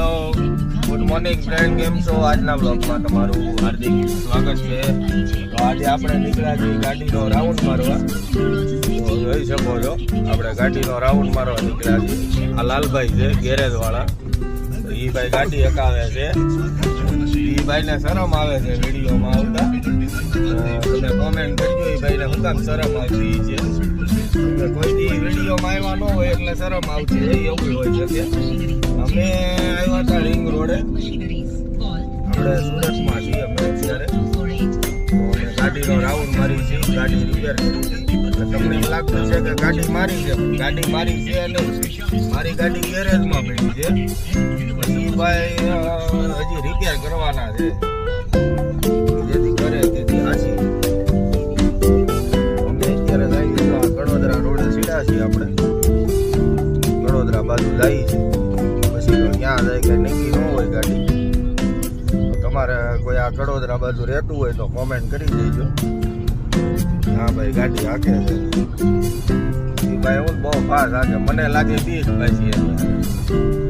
Good morning friend, કેમ છો? આજના બ્લોગમાં તમારું હાર્દિક સ્વાગત છે. તો આજે આપણે નીકળ્યા છીએ ગાડીનો રાઉન્ડ મારવા. તો જોઈ શકો છો આપણે ગાડીનો રાઉન્ડ મારવા નીકળ્યા છીએ. આ લાલભાઈ છે ગેરેજ વાળા. તો એ ભાઈ ગાડી હકાવે છે. એ ભાઈને શરમ આવે છે વિડીયોમાં આવતા. તમે કોમેન્ટ કરજો એ ભાઈને શું કામ શરમ આવતી છે. કોઈ દી વિડીયોમાં આવ્યા ન હોય એટલે શરમ આવતી એવું હોય છે. અમે આવ્યા હતા રિંગ રોડે, આપણે સુરતમાં છીએ અમે અત્યારે. ગાડીનો રાઉન્ડ મારી છે, ગાડી રિપેર કરી છે. એટલે તમને એમ લાગતું છે કે ગાડી મારી છે, ગાડી મારી છે અને મારી ગાડી ગેરેજમાં પડી છે. પછી ભાઈ હજી રિપેર કરવાના છે, જેથી કરે તેથી હાસી. અમે અત્યારે જઈએ કડોદરા રોડે સીધા છીએ. આપણે કડોદરા બાજુ જઈએ છીએ. પછી તો ક્યાં જાય કે નીકળી ન હોય ગાડી. તમારે કોઈ આ કડોદરા બાજુ રહેતું હોય તો કોમેન્ટ કરી દેજો. હા ભાઈ ગાડી હાકે છે એ ભાઈ, હું બહુ ફાસ્ટ હાકે, મને લાગે બીક ભાઈ છે.